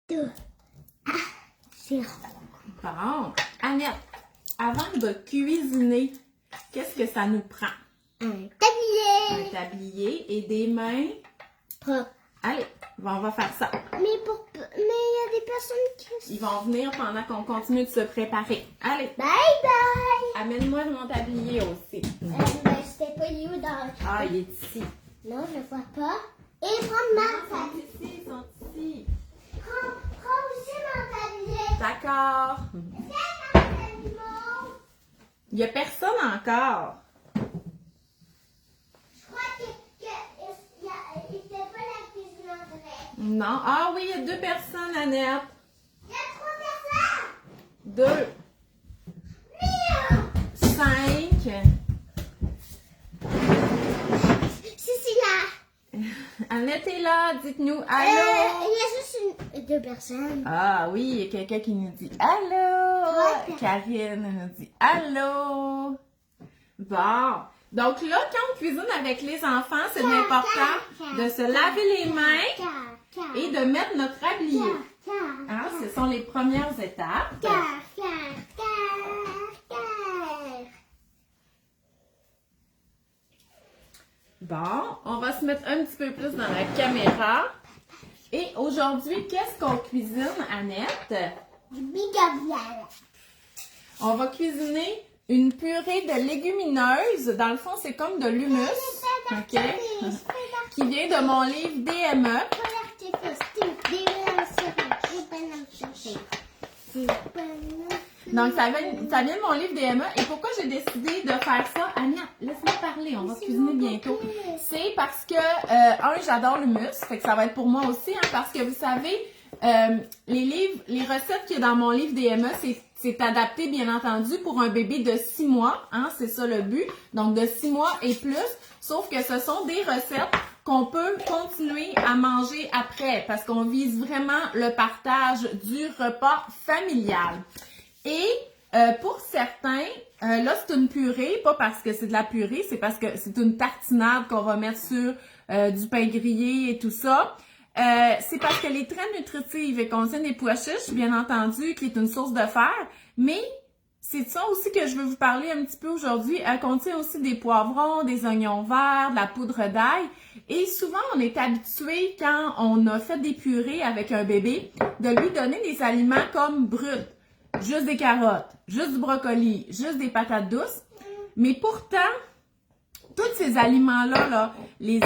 2. Ah, 0. Bon. Annette, avant de cuisiner, qu'est-ce que ça nous prend? Un tablier. Un tablier et des mains. Propre. Allez, on va faire ça. Mais il y a des personnes qui... Ils vont venir pendant qu'on continue de se préparer. Allez, Bye bye. amène-moi mon tablier aussi. C'était pas you dans... Ah, il est ici. Non, je ne vois pas. Et prends ma Ils sont tablier. ici, ils sont ici. Prends aussi mon tablier. D'accord. C'est un animal. Il n'y a personne encore. Je crois qu'il n'était pas la cuisine en vrai. Non. Ah oui, il y a 2 personnes, Annette. Il y a 3 personnes. 2, Mia. 5. C'est là. Annette est là, dites-nous Il allô. y a juste 2 personnes. Ah oui, il y a quelqu'un qui nous dit allô. Ouais. Karine nous dit allô. Bon. Donc là, quand on cuisine avec les enfants, c'est important de se laver les mains et de mettre notre tablier. Hein, ce sont les premières étapes. Bon, on va se mettre un petit peu plus dans la caméra. Et aujourd'hui, qu'est-ce qu'on cuisine, Annette? Du bigavial. On va cuisiner une purée de légumineuses. Dans le fond, c'est comme de l'humus, ok? Qui vient de mon livre DME. Donc, ça vient de mon livre DME. Et pourquoi j'ai décidé de faire ça? Anya, laisse-moi parler, on va cuisiner bientôt. C'est parce que, j'adore l'humus, fait que ça va être pour moi aussi, hein, parce que vous savez, les recettes qu'il y a dans mon livre DME, c'est adapté, bien entendu, pour un bébé de 6 mois, hein, c'est ça le but. Donc, de 6 mois et plus, sauf que ce sont des recettes qu'on peut continuer à manger après, parce qu'on vise vraiment le partage du repas familial. Et pour certains, là c'est une purée, pas parce que c'est de la purée, c'est parce que c'est une tartinade qu'on va mettre sur du pain grillé et tout ça. C'est parce qu'elle est très nutritive et contient des pois chiches, bien entendu, qui est une source de fer, mais c'est de ça aussi que je veux vous parler un petit peu aujourd'hui. Elle contient aussi des poivrons, des oignons verts, de la poudre d'ail. Et souvent, on est habitué, quand on a fait des purées avec un bébé, de lui donner des aliments comme bruts. Juste des carottes, juste du brocoli, juste des patates douces. Mais pourtant, tous ces aliments-là, là, les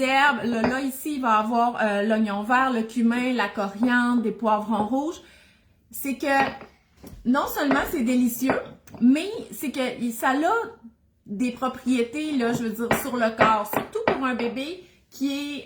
herbes, là ici, il va y avoir l'oignon vert, le cumin, la coriandre, des poivrons rouges. C'est que non seulement c'est délicieux, mais c'est que ça a des propriétés, là, je veux dire, sur le corps. Surtout pour un bébé qui est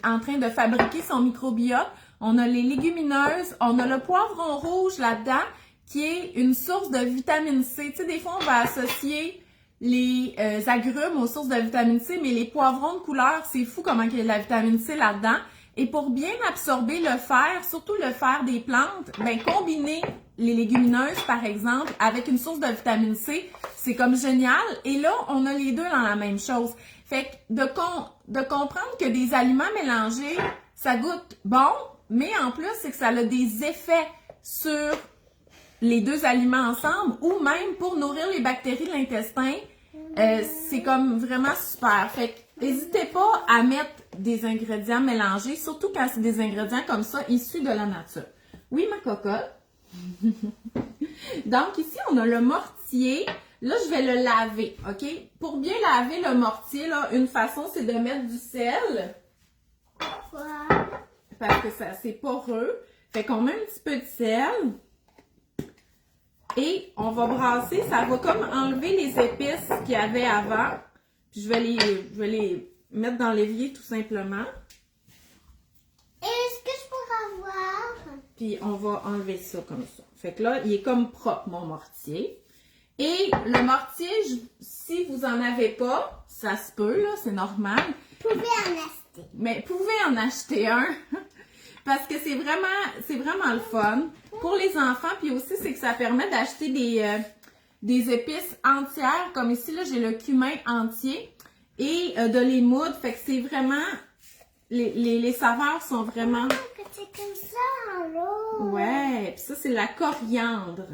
en train de fabriquer son microbiote. On a les légumineuses, on a le poivron rouge là-dedans, qui est une source de vitamine C. Tu sais, des fois, on va associer les agrumes aux sources de vitamine C, mais les poivrons de couleur, c'est fou comment il y a de la vitamine C là-dedans. Et pour bien absorber le fer, surtout le fer des plantes, ben combiner les légumineuses, par exemple, avec une source de vitamine C, c'est comme génial. Et là, on a les deux dans la même chose. Fait que de comprendre que des aliments mélangés, ça goûte bon, mais en plus, c'est que ça a des effets sur les deux aliments ensemble ou même pour nourrir les bactéries de l'intestin. C'est comme vraiment super. Fait que n'hésitez pas à mettre des ingrédients mélangés, surtout quand c'est des ingrédients comme ça, issus de la nature. Oui, ma cocotte? Donc, ici, on a le mortier. Là, je vais le laver, OK? Pour bien laver le mortier, là, une façon, c'est de mettre du sel. Parce que ça, c'est poreux. Fait qu'on met un petit peu de sel. Et on va brasser. Ça va comme enlever les épices qu'il y avait avant. Puis je vais les mettre dans l'évier tout simplement. Est-ce que je pourrais avoir? Puis on va enlever ça comme ça. Fait que là, il est comme propre, mon mortier. Et le mortier, si vous en avez pas, ça se peut, là, c'est normal. Vous pouvez en acheter. Mais vous pouvez en acheter un. Parce que c'est vraiment le fun. Pour les enfants, puis aussi, c'est que ça permet d'acheter des épices entières. Comme ici, là, j'ai le cumin entier. Et de les moudre. Fait que c'est vraiment... Les saveurs sont vraiment... C'est comme ça, ça, c'est la coriandre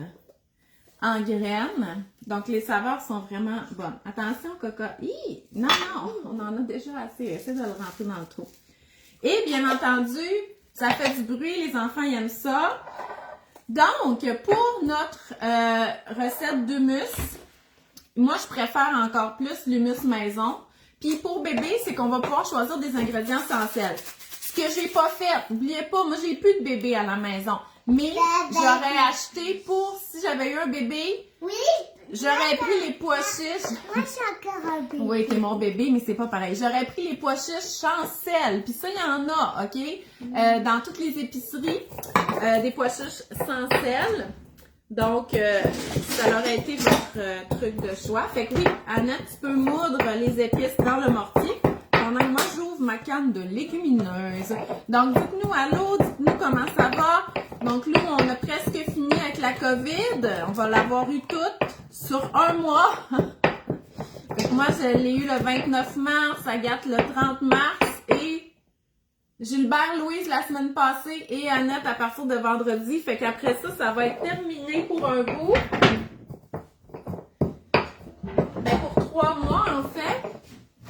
en graines. Donc, les saveurs sont vraiment bonnes. Attention, Coco. Hi! Non, non, on en a déjà assez. Essaie de le rentrer dans le trou. Et bien entendu, ça fait du bruit. Les enfants ils aiment ça. Donc, pour notre recette d'hummus, moi, je préfère encore plus l'hummus maison. Puis pour bébé, c'est qu'on va pouvoir choisir des ingrédients essentiels. Ce que j'ai pas fait, n'oubliez pas, moi, j'ai plus de bébé à la maison. Mais j'aurais acheté pour, si j'avais eu un bébé, Oui. j'aurais pris les pois chiches. Moi, je suis encore un bébé. Oui, t'es mon bébé, mais c'est pas pareil. J'aurais pris les pois chiches sans sel. Puis ça, il y en a, OK? Dans toutes les épiceries, des pois chiches sans sel. Donc, ça aurait été votre truc de choix. Fait que oui, Annette, tu peux moudre les épices dans le mortier. Pendant que moi, j'ouvre ma canne de légumineuses. Donc, dites-nous allô, dites-nous comment ça va. Donc, nous, on a presque fini avec la COVID. On va l'avoir eu toute sur un mois. Fait que moi, je l'ai eu le 29 mars, Agathe le 30 mars et Gilbert, Louise la semaine passée et Annette à partir de vendredi. Fait qu'après ça, ça va être terminé pour un bout. Ben, pour 3 mois, en fait.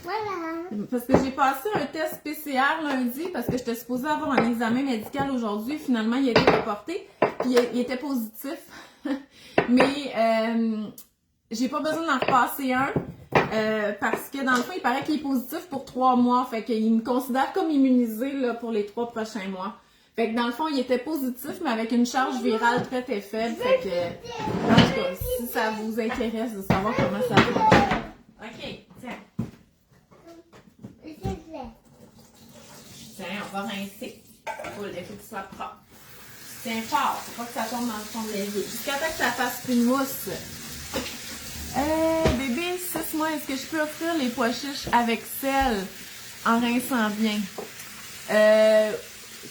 Voilà. Parce que j'ai passé un test PCR lundi parce que j'étais supposée avoir un examen médical aujourd'hui. Finalement, il a été reporté. Puis il était positif. Mais j'ai pas besoin d'en repasser un. Parce que dans le fond, il paraît qu'il est positif pour 3 mois. Fait qu'il me considère comme immunisé là, pour les 3 prochains mois. Fait que dans le fond, il était positif, mais avec une charge virale très très faible. Fait que, en tout cas, si ça vous intéresse de savoir comment ça fonctionne. OK, tiens. Tiens, on va rincer. Il faut qu'il soit propre. Tiens fort, faut pas que ça tombe dans le fond de l'évier. Jusqu'à temps que ça fasse plus de mousse. Bébé, 6 mois, est-ce que je peux offrir les pois chiches avec sel en rinçant bien?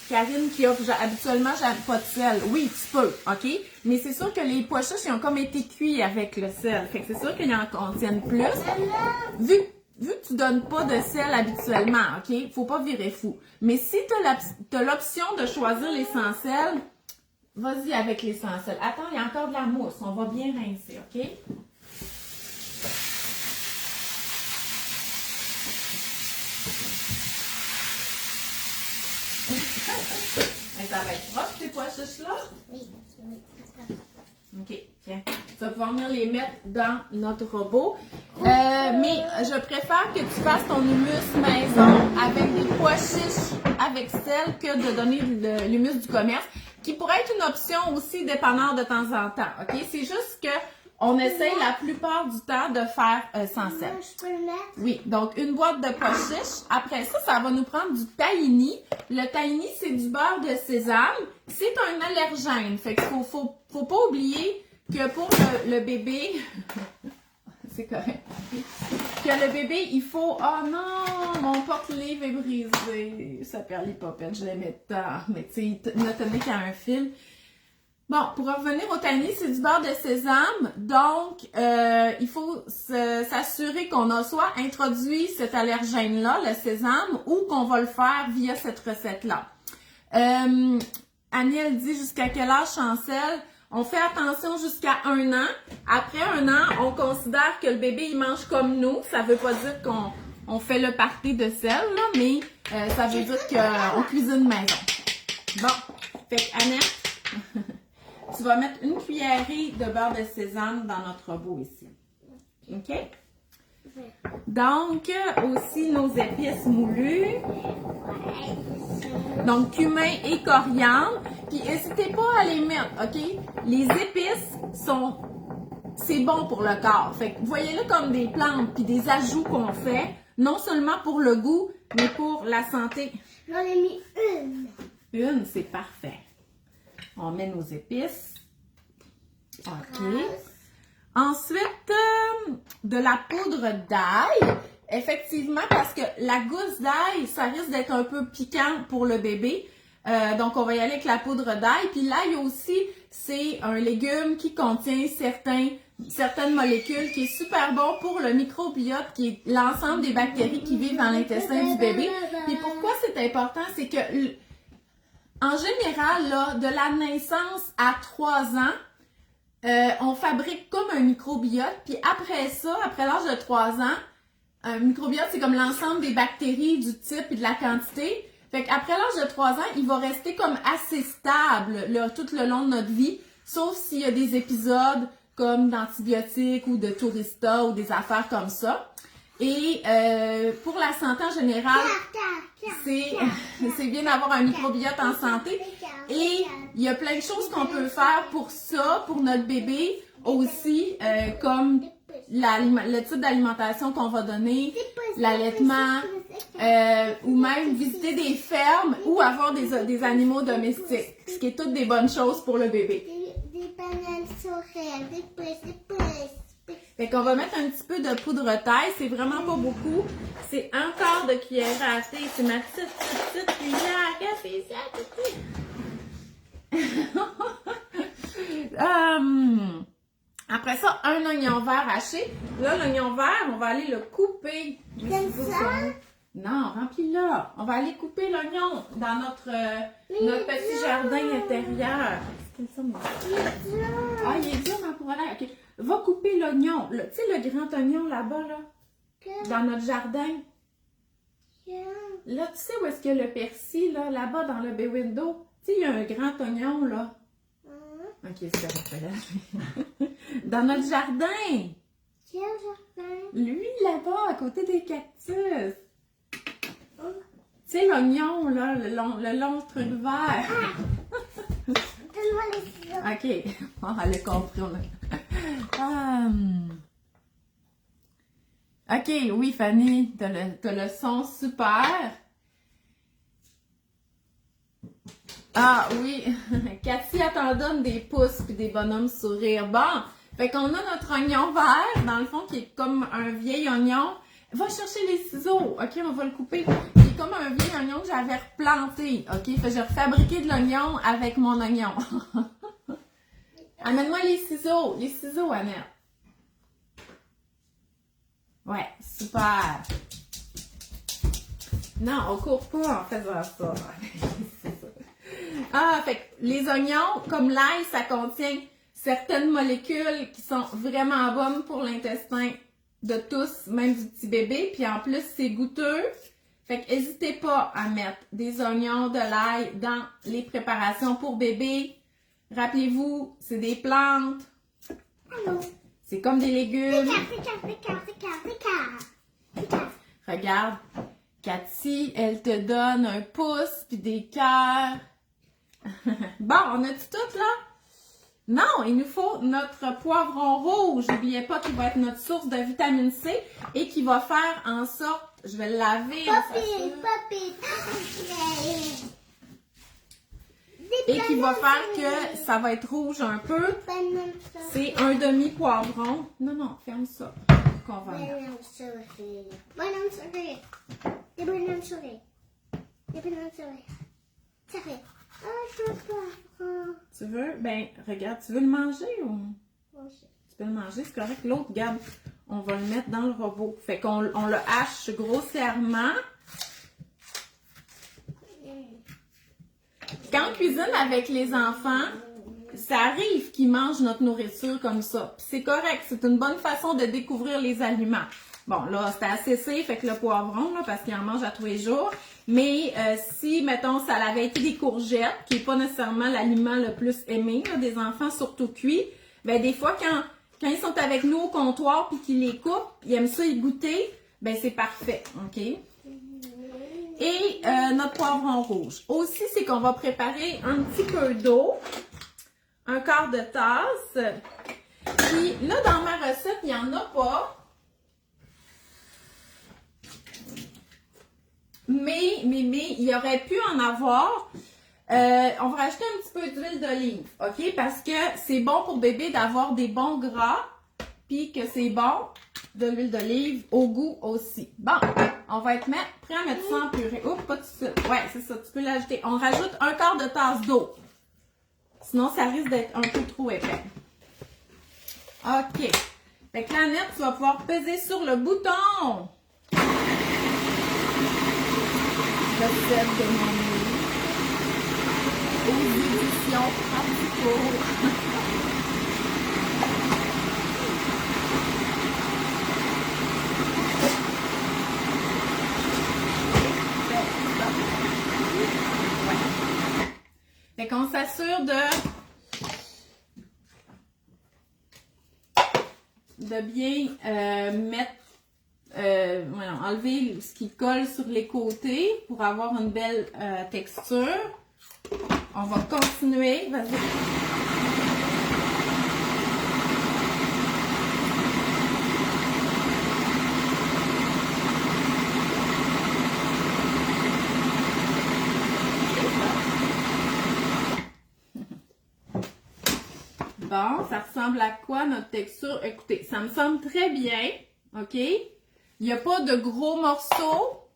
Karine qui offre, habituellement, j'aime pas de sel. Oui, tu peux, OK? Mais c'est sûr que les pois chiches, ils ont comme été cuits avec le sel. Fait que c'est sûr qu'ils en contiennent plus. Vu que tu donnes pas de sel habituellement, OK? Faut pas virer fou. Mais si t'as l'option de choisir les sans sel, vas-y avec les sans sel. Attends, il y a encore de la mousse. On va bien rincer, OK? Ça va être propre, ces pois chiches-là? Oui. OK, tiens. Tu vas pouvoir venir les mettre dans notre robot. Mais je préfère que tu fasses ton hummus maison avec des pois chiches avec sel que de donner l'hummus du commerce, qui pourrait être une option aussi dépanneur de temps en temps. OK? C'est juste que on essaye la plupart du temps de faire sans sel. Je peux le mettre? Oui, donc une boîte de pois chiches. Après ça, ça va nous prendre du tahini. Le tahini, c'est du beurre de sésame. C'est un allergène. Fait qu'il faut pas oublier que pour le bébé, c'est correct, que le bébé, il faut... Oh non, mon porte-livre est brisé. Ça perd les popettes, je l'aimais tant. Mais tu sais, il ne tenait qu'à un fil. Bon, pour revenir au tahini, c'est du beurre de sésame. Donc, il faut s'assurer qu'on a soit introduit cet allergène-là, le sésame, ou qu'on va le faire via cette recette-là. Annie, elle dit jusqu'à quel âge, Chancel? On fait attention jusqu'à 1 an. Après 1 an, on considère que le bébé, il mange comme nous. Ça veut pas dire qu'on fait le party de sel, là, mais ça veut dire qu'on cuisine maison. Bon, fait qu'Annette... Tu vas mettre une cuillerée de beurre de sésame dans notre robot ici. OK? Donc, aussi nos épices moulues. Donc, cumin et coriandre. Puis, n'hésitez pas à les mettre, OK? Les épices c'est bon pour le corps. Fait que voyez-le comme des plantes puis des ajouts qu'on fait, non seulement pour le goût, mais pour la santé. J'en ai mis une. Une, c'est parfait. On met nos épices. OK. Ensuite, de la poudre d'ail. Effectivement, parce que la gousse d'ail, ça risque d'être un peu piquant pour le bébé. Donc, on va y aller avec la poudre d'ail. Puis l'ail aussi, c'est un légume qui contient certaines molécules qui est super bon pour le microbiote, qui est l'ensemble des bactéries qui vivent dans l'intestin du bébé. Puis pourquoi c'est important? C'est que... En général, là, de la naissance à 3 ans, on fabrique comme un microbiote, puis après ça, après l'âge de 3 ans, un microbiote, c'est comme l'ensemble des bactéries, du type et de la quantité. Fait qu'après l'âge de 3 ans, il va rester comme assez stable là, tout le long de notre vie, sauf s'il y a des épisodes comme d'antibiotiques ou de tourista ou des affaires comme ça. Et pour la santé en général, c'est bien d'avoir un microbiote en santé. Et il y a plein de choses qu'on peut faire pour ça, pour notre bébé aussi, comme le type d'alimentation qu'on va donner, l'allaitement, ou même visiter des fermes ou avoir des animaux domestiques, ce qui est toutes des bonnes choses pour le bébé. Des bananes sourires, des pouces. Fait qu'on va mettre un petit peu de poudre taille, c'est vraiment pas beaucoup. C'est un quart de cuillère à thé, c'est ma petite cuillère à café, Après ça, un oignon vert haché. Là, l'oignon vert, on va aller le couper. Comme ça? Non, remplis-le. On va aller couper l'oignon dans notre petit jardin intérieur. C'est ça, moi. Ah, il est dur, ma pour aller. OK. Va couper l'oignon. Tu sais, le grand oignon là-bas, là. Dans notre jardin. Là, tu sais où est-ce qu'il y a le persil, là? Là-bas, dans le bay window. Tu sais, il y a un grand oignon, là. OK, c'est correct. Dans notre jardin. Quel jardin? Lui, là-bas, à côté des cactus. Tu sais, l'oignon, là, le long truc vert. Donne-moi les ciseaux. OK. Oh, elle a compris. OK, oui, Fanny, t'as le son super. Ah oui, Cathy, elle t'en donne des pouces puis des bonhommes sourires. Bon, fait qu'on a notre oignon vert, dans le fond, qui est comme un vieil oignon. Va chercher les ciseaux, OK, on va le couper. Il est comme un vieil oignon que j'avais replanté, OK? Fait que j'ai refabriqué de l'oignon avec mon oignon. Amène-moi les ciseaux, Annette. Ouais, super. Non, on court pas en faisant ça. Ah, fait que les oignons, comme l'ail, ça contient certaines molécules qui sont vraiment bonnes pour l'intestin de tous, même du petit bébé. Puis en plus, c'est goûteux. Fait que n'hésitez pas à mettre des oignons, de l'ail dans les préparations pour bébé. Rappelez-vous, c'est des plantes. C'est comme des légumes. Regarde, Cathy, elle te donne un pouce puis des cœurs. Bon, on a-tu tout là? Non, il nous faut notre poivron rouge. N'oubliez pas qu'il va être notre source de vitamine C et qui va faire en sorte, je vais le laver. Et qui va faire que ça va être rouge un peu. C'est un demi-poivron. Non, ferme ça. Qu'on va mettre. Tu veux? Ben, regarde, tu veux le manger ou? Tu peux le manger, c'est correct. L'autre, regarde, on va le mettre dans le robot. Fait qu'on le hache grossièrement. Quand on cuisine avec les enfants, ça arrive qu'ils mangent notre nourriture comme ça. Puis c'est correct, c'est une bonne façon de découvrir les aliments. Bon, là, c'était assez safe avec le poivron, là, parce qu'il en mange à tous les jours. Mais si, mettons, ça avait été des courgettes, qui n'est pas nécessairement l'aliment le plus aimé là, des enfants, surtout cuits, ben des fois, quand ils sont avec nous au comptoir puis qu'ils les coupent, ils aiment ça y goûter, ben c'est parfait, OK? Et notre poivron rouge. Aussi, c'est qu'on va préparer un petit peu d'eau, un quart de tasse. Puis là, dans ma recette, il n'y en a pas. Mais il y aurait pu en avoir. On va rajouter un petit peu d'huile d'olive, OK? Parce que c'est bon pour bébé d'avoir des bons gras, puis que c'est bon de l'huile d'olive au goût aussi. Bon, on va être prêt à mettre ça en purée. Oups, pas tout de suite. Ouais, c'est ça, tu peux l'ajouter. On rajoute un quart de tasse d'eau. Sinon, ça risque d'être un peu trop épais. OK. Fait que là, Annette, tu vas pouvoir peser sur le bouton. Recette de mon aux éditions Artico. Fait qu'on s'assure de bien mettre, voilà, enlever ce qui colle sur les côtés pour avoir une belle texture. On va continuer. Vas-y. Bon, ça ressemble à quoi notre texture? Écoutez, ça me semble très bien, OK? Il n'y a pas de gros morceaux.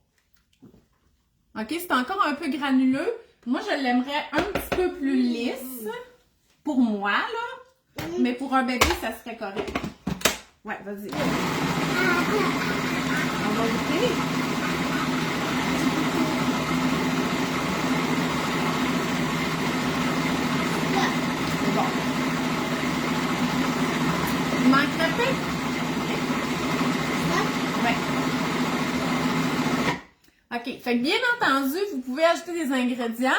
OK, c'est encore un peu granuleux. Moi, je l'aimerais un petit peu plus lisse. Pour moi, là. Mais pour un bébé, ça serait correct. Ouais, vas-y. On va goûter. C'est bon. Il manquerait peu? Ouais. OK. Fait que bien entendu, vous pouvez ajouter des ingrédients.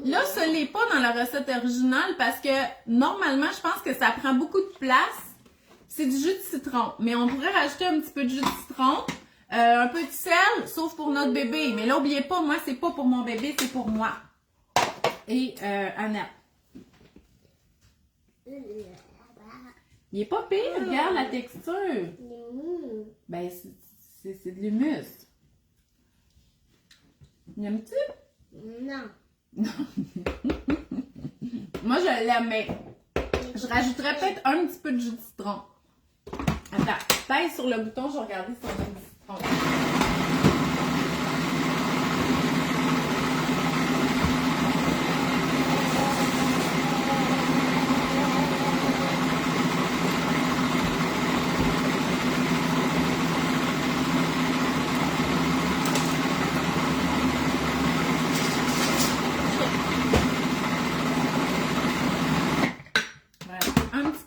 Là, ce n'est pas dans la recette originale parce que normalement, je pense que ça prend beaucoup de place. C'est du jus de citron. Mais on pourrait rajouter un petit peu de jus de citron. Un peu de sel, sauf pour notre bébé. Mais là, n'oubliez pas, moi, c'est pas pour mon bébé, c'est pour moi. Et Annette. Il est pas pire, regarde la texture. Ben, c'est de l'humus. L'aimes-tu? Non. Moi, je l'aime, mais je rajouterais peut-être un petit peu de jus de citron. Attends, taille sur le bouton, je vais regarder si on a du citron.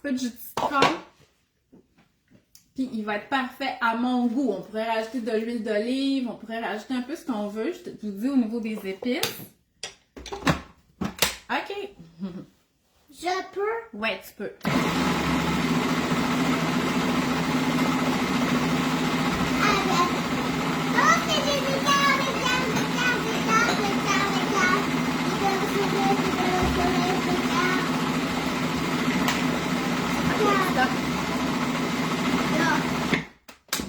De jus de citron. Puis il va être parfait à mon goût. On pourrait rajouter de l'huile d'olive, on pourrait rajouter un peu ce qu'on veut. Je vous dis au niveau des épices. OK. Je peux? Ouais, tu peux.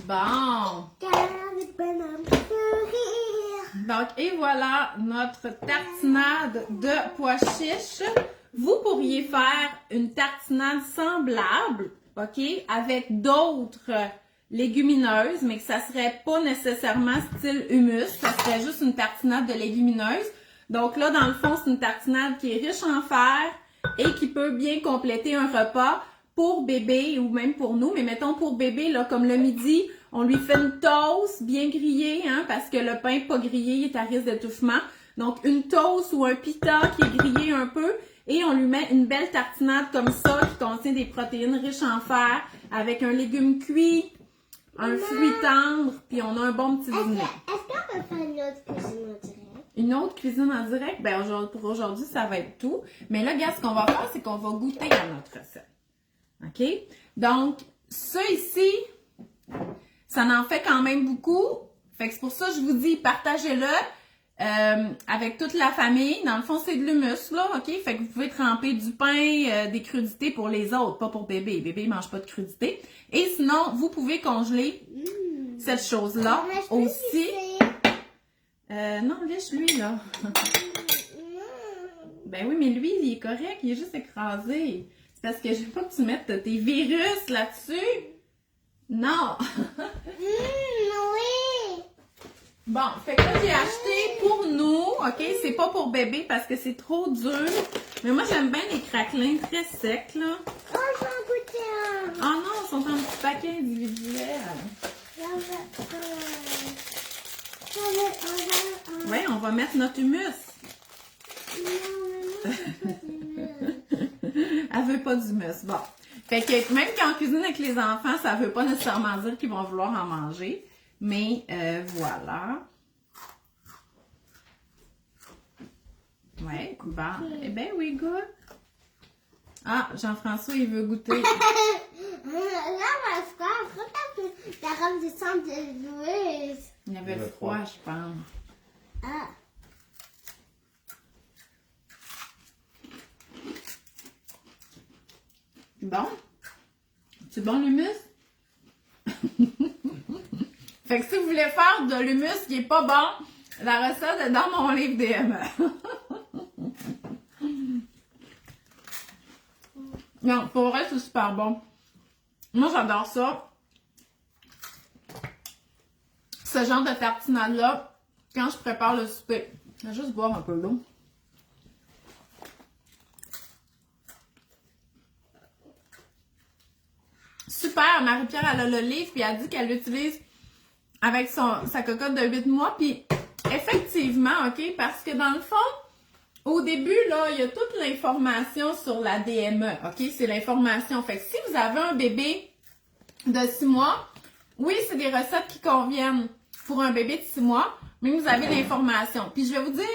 Bon. Donc, et voilà notre tartinade de pois chiches. Vous pourriez faire une tartinade semblable, OK, avec d'autres légumineuses, mais que ça serait pas nécessairement style hummus. Ça serait juste une tartinade de légumineuses. Donc là, dans le fond, c'est une tartinade qui est riche en fer et qui peut bien compléter un repas pour bébé ou même pour nous. Mais mettons pour bébé, là, comme le midi, on lui fait une toast bien grillée, hein, parce que le pain pas grillé, il est à risque d'étouffement. Donc, une toast ou un pita qui est grillé un peu et on lui met une belle tartinade comme ça qui contient des protéines riches en fer avec un légume cuit, un fruit tendre, puis on a un bon petit dîner. Est-ce qu'on peut faire une autre cuisine en direct? Une autre cuisine en direct? Ben, pour aujourd'hui, ça va être tout. Mais là, regarde, ce qu'on va faire, c'est qu'on va goûter à notre recette. OK? Donc, ça ici, ça en fait quand même beaucoup. Fait que c'est pour ça que je vous dis, partagez-le avec toute la famille. Dans le fond, c'est de l'hummus, là, OK? Fait que vous pouvez tremper du pain, des crudités pour les autres, pas pour bébé. Bébé, il mange pas de crudités. Et sinon, vous pouvez congeler cette chose-là aussi. Non, lèche-lui, là. Ben oui, mais lui, il est correct, il est juste écrasé. C'est parce que je veux pas que tu mettes tes virus là-dessus. Non! Oui! Bon, fait que là, j'ai acheté pour nous, OK? C'est pas pour bébé parce que c'est trop dur. Mais moi, j'aime bien les craquelins très secs, là. Oh, j'en goûter un! Oh non, ils sont en petits paquets individuels. Ouais, on va mettre notre humus. Non, Elle veut pas d'humus. Bon. Fait que même quand on cuisine avec les enfants, ça veut pas nécessairement dire qu'ils vont vouloir en manger. Mais voilà. Ouais, bon. Eh ben oui, good. Ah, Jean-François, il veut goûter. Là, ma frère, pourquoi la robe du centre de Louise? Il avait froid, je pense. Ah. Bon. C'est bon l'humus? Fait que si vous voulez faire de l'humus qui est pas bon, la recette est dans mon livre DME. Non, pour vrai, c'est super bon. Moi, j'adore ça. Ce genre de tartinade-là, quand je prépare le souper. Je vais juste boire un peu d'eau. Super, Marie-Pierre, elle a le livre, puis elle dit qu'elle l'utilise avec sa cocotte de 8 mois. Puis, effectivement, OK, parce que dans le fond, au début, là, il y a toute l'information sur la DME, OK? C'est l'information. Fait que si vous avez un bébé de 6 mois, oui, c'est des recettes qui conviennent pour un bébé de 6 mois, mais vous avez l'information. Puis je vais vous dire,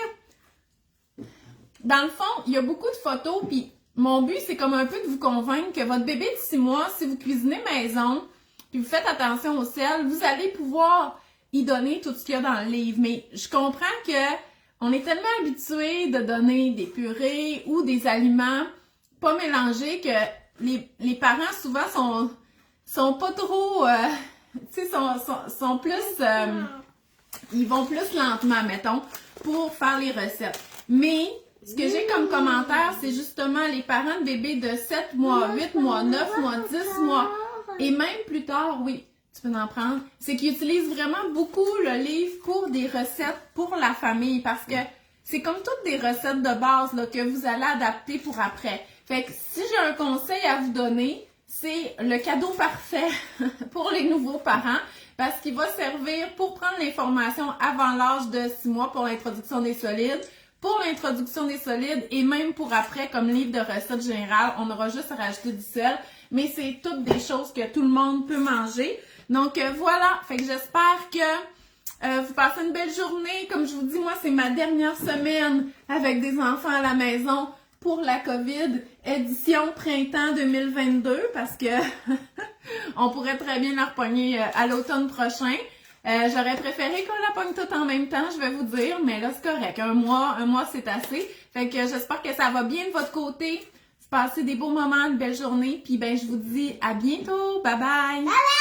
dans le fond, il y a beaucoup de photos, puis mon but, c'est comme un peu de vous convaincre que votre bébé de 6 mois, si vous cuisinez maison, puis vous faites attention au sel, vous allez pouvoir y donner tout ce qu'il y a dans le livre. Mais je comprends que on est tellement habitué de donner des purées ou des aliments pas mélangés que les parents souvent sont pas trop, tu sais, sont plus, ils vont plus lentement, mettons, pour faire les recettes. Mais ce que j'ai comme commentaire, c'est justement les parents de bébés de 7 mois, 8 mois, 9 mois, 10 mois et même plus tard, oui, tu peux en prendre, c'est qu'ils utilisent vraiment beaucoup le livre pour des recettes pour la famille parce que c'est comme toutes des recettes de base là, que vous allez adapter pour après. Fait que si j'ai un conseil à vous donner, c'est le cadeau parfait pour les nouveaux parents parce qu'il va servir pour prendre l'information avant l'âge de 6 mois pour l'introduction des solides, pour l'introduction des solides et même pour après comme livre de recettes générales. On aura juste à rajouter du sel, mais c'est toutes des choses que tout le monde peut manger. Donc voilà, fait que j'espère que vous passez une belle journée. Comme je vous dis, moi, c'est ma dernière semaine avec des enfants à la maison pour la COVID, édition printemps 2022, parce que on pourrait très bien la repogner à l'automne prochain. J'aurais préféré qu'on la pogne toute en même temps, je vais vous dire, mais là, c'est correct. Un mois, c'est assez. Fait que j'espère que ça va bien de votre côté. Passez des beaux moments, une belle journée, puis ben je vous dis à bientôt. Bye bye! Bye bye!